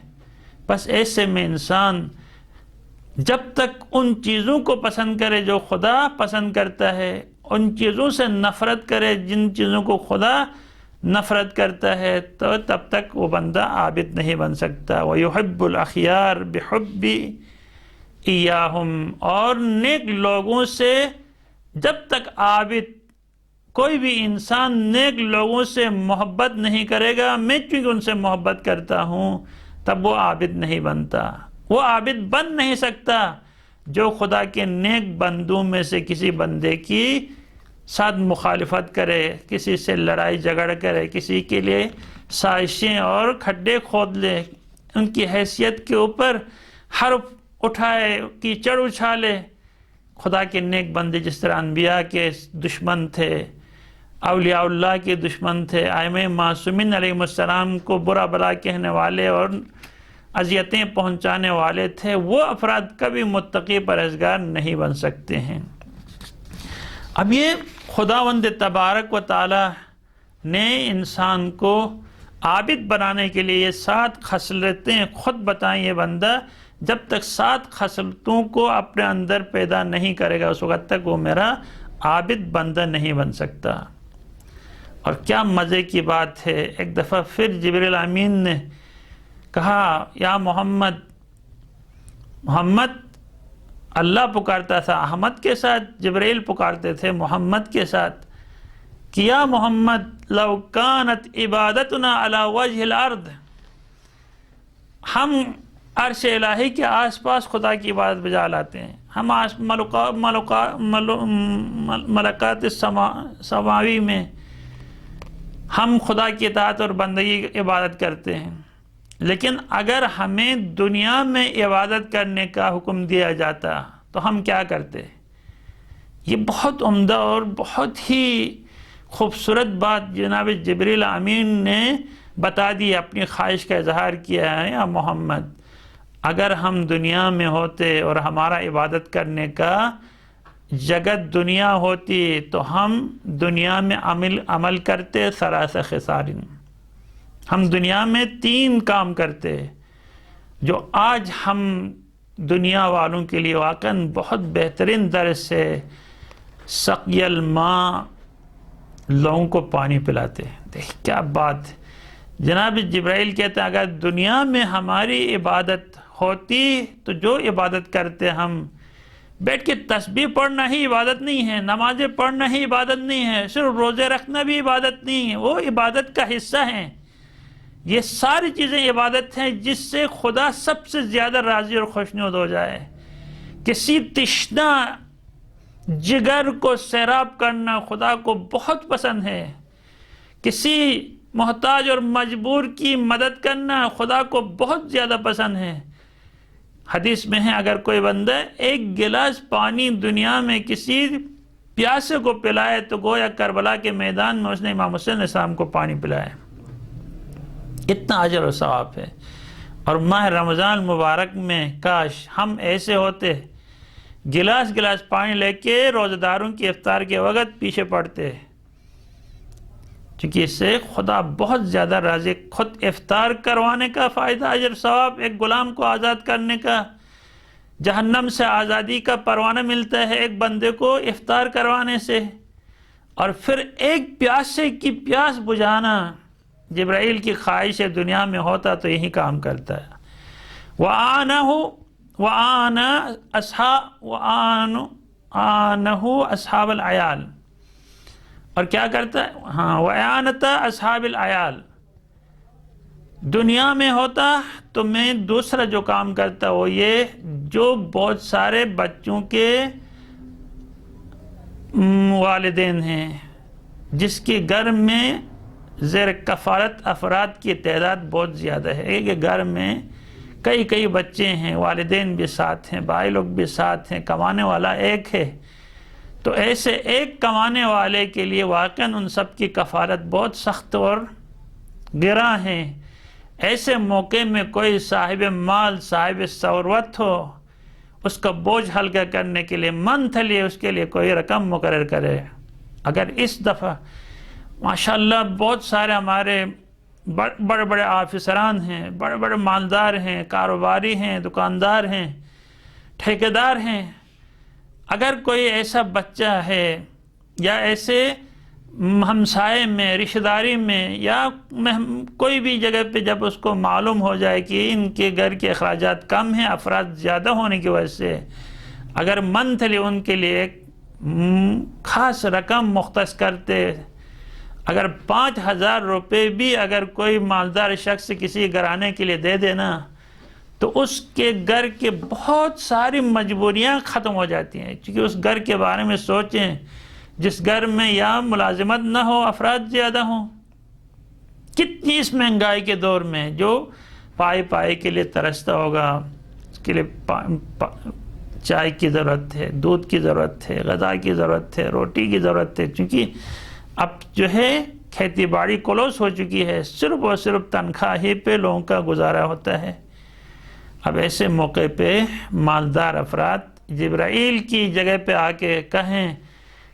Speaker 3: بس ایسے میں انسان جب تک ان چیزوں کو پسند کرے جو خدا پسند کرتا ہے، ان چیزوں سے نفرت کرے جن چیزوں کو خدا نفرت کرتا ہے، تو تب تک وہ بندہ عابد نہیں بن سکتا۔ وَيُحِبُّ الْأَخْيَارِ بِحُبِّ إِيَّاهُمْ، اور نیک لوگوں سے جب تک عابد کوئی بھی انسان نیک لوگوں سے محبت نہیں کرے گا، میں چونکہ ان سے محبت کرتا ہوں، تب وہ عابد نہیں بنتا۔ وہ عابد بن نہیں سکتا جو خدا کے نیک بندوں میں سے کسی بندے کی ساتھ مخالفت کرے، کسی سے لڑائی جھگڑ کرے، کسی کے لیے سازشیں اور کھڈے کھود لے، ان کی حیثیت کے اوپر حرف اٹھائے، کیچڑ اچھالے۔ خدا کے نیک بندے جس طرح انبیاء کے دشمن تھے، اولیاء اللہ کے دشمن تھے، ائمہ معصومین علیہ السلام کو برا بلا کہنے والے اور اذیتیں پہنچانے والے تھے، وہ افراد کبھی متقی پرہیزگار نہیں بن سکتے ہیں۔ اب یہ خداوند تبارک و تعالی نے انسان کو عابد بنانے کے لیے یہ 7 خصلتیں خود بتائیں۔ یہ بندہ جب تک 7 خصلتوں کو اپنے اندر پیدا نہیں کرے گا اس وقت تک وہ میرا عابد بندہ نہیں بن سکتا۔ اور کیا مزے کی بات ہے، ایک دفعہ پھر جبریل امین نے کہا یا محمد، محمد اللہ پکارتا تھا احمد کے ساتھ، جبریل پکارتے تھے محمد کے ساتھ، کہ یا محمد لو کانت عبادتنا علی وجہ الارض، ہم عرش الہی کے آس پاس خدا کی عبادت بجا لاتے ہیں، ہم ملکات سماوی میں ہم خدا کی اطاعت اور بندگی عبادت کرتے ہیں، لیکن اگر ہمیں دنیا میں عبادت کرنے کا حکم دیا جاتا تو ہم کیا کرتے؟ یہ بہت عمدہ اور بہت ہی خوبصورت بات جناب جبریل امین نے بتا دی، اپنی خواہش کا اظہار کیا ہے یا محمد اگر ہم دنیا میں ہوتے اور ہمارا عبادت کرنے کا جگت دنیا ہوتی تو ہم دنیا میں عمل کرتے ثلاث خصال، ہم دنیا میں 3 کام کرتے جو آج ہم دنیا والوں کے لیے واقعاً بہت بہترین درس ہے۔ سقی الماء، لوگوں کو پانی پلاتے، دیکھ کیا بات ہے۔ جناب جبرائیل کہتے ہیں اگر دنیا میں ہماری عبادت ہوتی تو جو عبادت کرتے ہم بیٹھ کے تسبیح پڑھنا ہی عبادت نہیں ہے، نمازیں پڑھنا ہی عبادت نہیں ہے، صرف روزے رکھنا بھی عبادت نہیں ہے، وہ عبادت کا حصہ ہیں۔ یہ ساری چیزیں عبادت ہیں جس سے خدا سب سے زیادہ راضی اور خوشنود ہو جائے۔ کسی تشنہ جگر کو سیراب کرنا خدا کو بہت پسند ہے، کسی محتاج اور مجبور کی مدد کرنا خدا کو بہت زیادہ پسند ہے۔ حدیث میں ہے اگر کوئی بندہ 1 گلاس پانی دنیا میں کسی پیاسے کو پلائے تو گویا کربلا کے میدان میں اس نے امام حسین علیہ السلام کو پانی پلایا، اتنا اجر و ثواب ہے۔ اور ماہ رمضان مبارک میں کاش ہم ایسے ہوتے، گلاس گلاس پانی لے کے روزہ داروں کی افطار کے وقت پیچھے پڑتے، چونکہ اس سے خدا بہت زیادہ راضی۔ خود افطار کروانے کا فائدہ، اجر ثواب، ایک غلام کو آزاد کرنے کا، جہنم سے آزادی کا پروانہ ملتا ہے ایک بندے کو افطار کروانے سے، اور پھر ایک پیاسے کی پیاس بجھانا۔ جبرائیل کی خواہش دنیا میں ہوتا تو یہی کام کرتا ہے۔ وَآنَهُ أَصْحَابَ الْعَيَالِ، اور کیا کرتا ہے؟ وَإِعَانَةَ أَصْحَابِ الْعَيَالِ، دنیا میں ہوتا تو میں دوسرا جو کام کرتا وہ یہ، جو بہت سارے بچوں کے والدین ہیں، جس کے گھر میں زیر کفالت افراد کی تعداد بہت زیادہ ہے، ایک گھر میں کئی بچے ہیں، والدین بھی ساتھ ہیں، بھائی لوگ بھی ساتھ ہیں، کمانے والا ایک ہے، تو ایسے ایک کمانے والے کے لیے واقعاً ان سب کی کفالت بہت سخت اور گراں ہے۔ ایسے موقع میں کوئی صاحب مال، صاحب ثروت ہو، اس کا بوجھ ہلکا کرنے کے لیے منتھلی اس کے لیے کوئی رقم مقرر کرے۔ اگر اس دفعہ ماشاءاللہ بہت سارے ہمارے بڑے بڑے آفیسران ہیں، بڑے بڑے مالدار ہیں، کاروباری ہیں، دکاندار ہیں، ٹھیکیدار ہیں، اگر کوئی ایسا بچہ ہے یا ایسے ہمسائے میں، رشتہ داری میں، یا کوئی بھی جگہ پہ جب اس کو معلوم ہو جائے کہ ان کے گھر کے اخراجات کم ہیں افراد زیادہ ہونے کی وجہ سے، اگر منتھلی ان کے لیے ایک خاص رقم مختص کرتے، اگر 5,000 روپے بھی اگر کوئی مالدار شخص کسی گھرانے کے لیے دے دینا تو اس کے گھر کے بہت ساری مجبوریاں ختم ہو جاتی ہیں۔ چونکہ اس گھر کے بارے میں سوچیں جس گھر میں یا ملازمت نہ ہو، افراد زیادہ ہوں، کتنی اس مہنگائی کے دور میں جو پائے کے لیے ترستا ہوگا، اس کے لیے چائے کی ضرورت ہے، دودھ کی ضرورت ہے، غذا کی ضرورت ہے، روٹی کی ضرورت ہے، چونکہ اب جو ہے کھیتی باڑی کلوس ہو چکی ہے، صرف اور صرف تنخواہ ہی پہ لوگوں کا گزارا ہوتا ہے۔ اب ایسے موقع پہ مالدار افراد جبرائیل کی جگہ پہ آ کے کہیں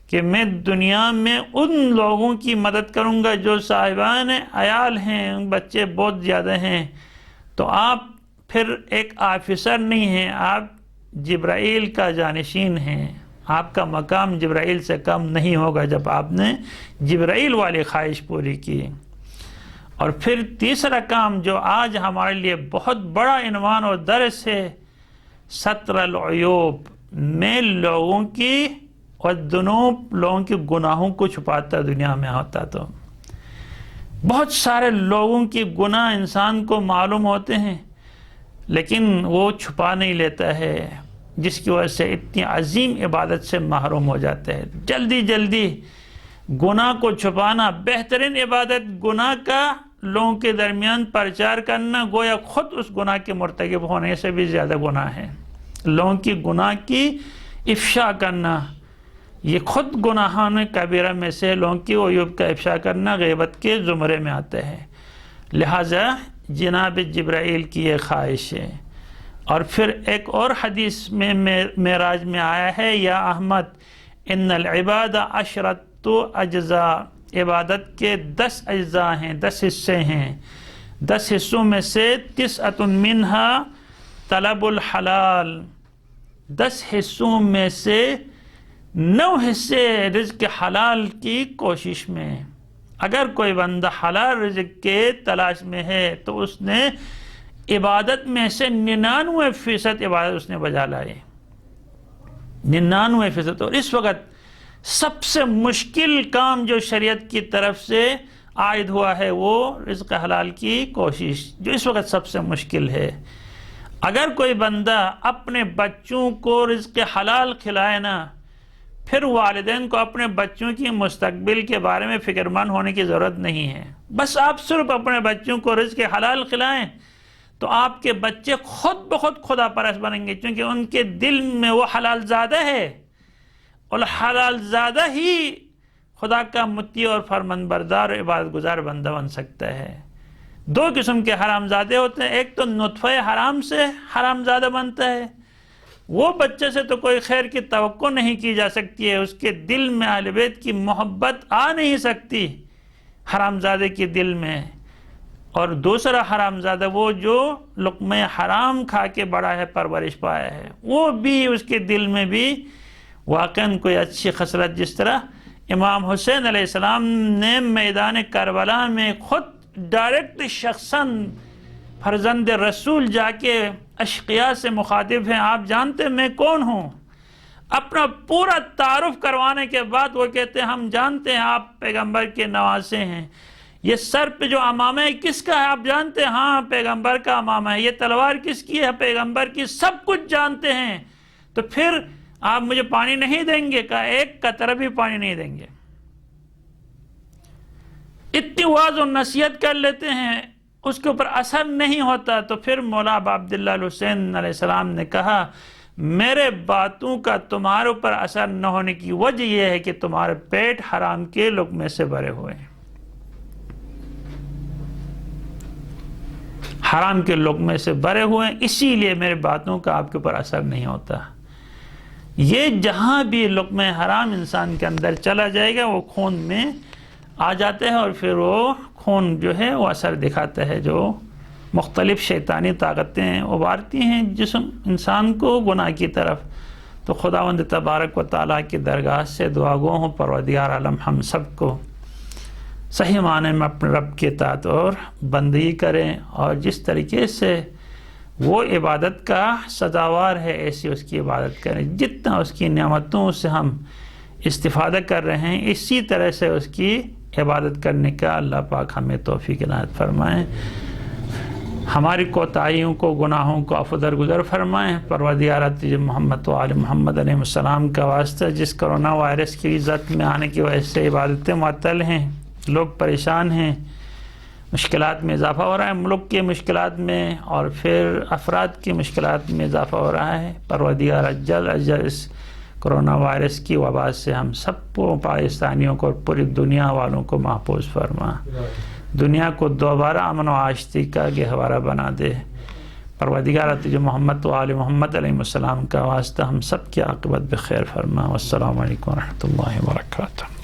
Speaker 3: کہ میں دنیا میں ان لوگوں کی مدد کروں گا جو صاحبان عیال ہیں، بچے بہت زیادہ ہیں، تو آپ پھر ایک آفیسر نہیں ہیں، آپ جبرائیل کا جانشین ہیں، آپ کا مقام جبرائیل سے کم نہیں ہوگا جب آپ نے جبرائیل والی خواہش پوری کی۔ اور پھر تیسرا کام جو آج ہمارے لیے بہت بڑا عنوان اور درس ہے، ستر العیوب، میں لوگوں کی اور ذنوب، لوگوں کے گناہوں کو چھپاتا دنیا میں ہوتا تو بہت سارے لوگوں کی گناہ انسان کو معلوم ہوتے ہیں لیکن وہ چھپا نہیں لیتا ہے، جس کی وجہ سے اتنی عظیم عبادت سے محروم ہو جاتا ہے۔ جلدی گناہ کو چھپانا بہترین عبادت، گناہ کا لوگوں کے درمیان پرچار کرنا گویا خود اس گناہ کے مرتکب ہونے سے بھی زیادہ گناہ ہے۔ لوگوں کی گناہ کی افشا کرنا یہ خود گناہان کبیرہ میں سے، لوگوں کی عیوب کا افشا کرنا غیبت کے زمرے میں آتا ہے۔ لہٰذا جناب جبرائیل کی یہ خواہش ہے۔ اور پھر ایک اور حدیث میں معراج میں آیا ہے، یا احمد ان العباد عشرۃ اجزاء، عبادت کے 10 اجزاء ہیں، 10 حصے ہیں، 10 حصوں میں سے 9 منہا طلب الحلال، 10 حصوں میں سے 9 حصے رزق حلال کی کوشش میں۔ اگر کوئی بندہ حلال رزق کے تلاش میں ہے تو اس نے عبادت میں سے 99% عبادت اس نے بجا لائی، 99%۔ اور اس وقت سب سے مشکل کام جو شریعت کی طرف سے عائد ہوا ہے وہ رزق حلال کی کوشش، جو اس وقت سب سے مشکل ہے۔ اگر کوئی بندہ اپنے بچوں کو رزق حلال کھلائے نا، پھر والدین کو اپنے بچوں کی مستقبل کے بارے میں فکر مند ہونے کی ضرورت نہیں ہے۔ بس آپ صرف اپنے بچوں کو رزق حلال کھلائیں تو آپ کے بچے خود بخود خدا پرست بنیں گے، چونکہ ان کے دل میں وہ حلال زادہ ہے، اور حلال زادہ ہی خدا کا مطیع اور فرمان بردار اور عبادت گزار بندہ بن سکتا ہے۔ دو قسم کے حرام زادے ہوتے ہیں، ایک تو نطفہ حرام سے حرام زادہ بنتا ہے، وہ بچے سے تو کوئی خیر کی توقع نہیں کی جا سکتی ہے، اس کے دل میں اہل بیت کی محبت آ نہیں سکتی حرام زادے کے دل میں۔ اور دوسرا حرام زادہ وہ جو لقمہ حرام کھا کے بڑا ہے، پرورش پایا ہے، وہ بھی اس کے دل میں بھی واقعاً کوئی اچھی خصلت، جس طرح امام حسین علیہ السلام نے میدان کربلا میں خود ڈائریکٹ شخصاً فرزند رسول جا کے اشقیاء سے مخاطب ہیں، آپ جانتے ہیں میں کون ہوں؟ اپنا پورا تعارف کروانے کے بعد وہ کہتے ہیں ہم جانتے ہیں آپ پیغمبر کے نواسے ہیں، یہ سر پہ جو امامہ ہے کس کا ہے آپ جانتے ہیں؟ ہاں پیغمبر کا امامہ ہے۔ یہ تلوار کس کی ہے؟ پیغمبر کی۔ سب کچھ جانتے ہیں، تو پھر آپ مجھے پانی نہیں دیں گے؟ کہا ایک قطرہ بھی پانی نہیں دیں گے۔ اتنی واضح و نصیحت کر لیتے ہیں، اس کے اوپر اثر نہیں ہوتا، تو پھر مولا ابا عبداللہ الحسین علیہ السلام نے کہا میرے باتوں کا تمہارے اوپر اثر نہ ہونے کی وجہ یہ ہے کہ تمہارے پیٹ حرام کے لقمے سے بھرے ہوئے ہیں، حرام کے لقمے سے بھرے ہوئے ہیں، اسی لیے میرے باتوں کا آپ کے اوپر اثر نہیں ہوتا۔ یہ جہاں بھی لقمہ حرام انسان کے اندر چلا جائے گا وہ خون میں آ جاتے ہیں، اور پھر وہ خون جو ہے وہ اثر دکھاتا ہے، جو مختلف شیطانی طاقتیں ابھارتی ہیں جسم انسان کو گناہ کی طرف۔ تو خداوند تبارک و تعالیٰ کی درگاہ سے دعا گو ہوں پروردگار عالم ہم سب کو صحیح معنی میں اپنے رب کے اطاعت اور بندگی کریں، اور جس طریقے سے وہ عبادت کا سزاوار ہے ایسی اس کی عبادت کریں، جتنا اس کی نعمتوں سے ہم استفادہ کر رہے ہیں اسی طرح سے اس کی عبادت کرنے کا اللہ پاک ہمیں توفیق عنایت فرمائیں، ہماری کوتاہیوں کو گناہوں کو عفو درگزر فرمائیں۔ پروردگار محمد و آل محمد علیہ السلام کا واسطہ جس کرونا وائرس کی زد میں آنے کی وجہ سے عبادتیں معطل ہیں، لوگ پریشان ہیں، مشکلات میں اضافہ ہو رہا ہے، ملک کے مشکلات میں اور پھر افراد کی مشکلات میں اضافہ ہو رہا ہے، پروردگار اجل اس کرونا وائرس کی وبا سے ہم سب کو پاکستانیوں کو اور پوری دنیا والوں کو محفوظ فرما، دنیا کو دوبارہ امن و آشتی کا گہوارہ بنا دے۔ پروردگار تجھے محمد و آل محمد علیہ السلام کا واسطہ ہم سب کی عاقبت بخیر فرما۔ والسلام علیکم ورحمۃ اللہ وبرکاتہ۔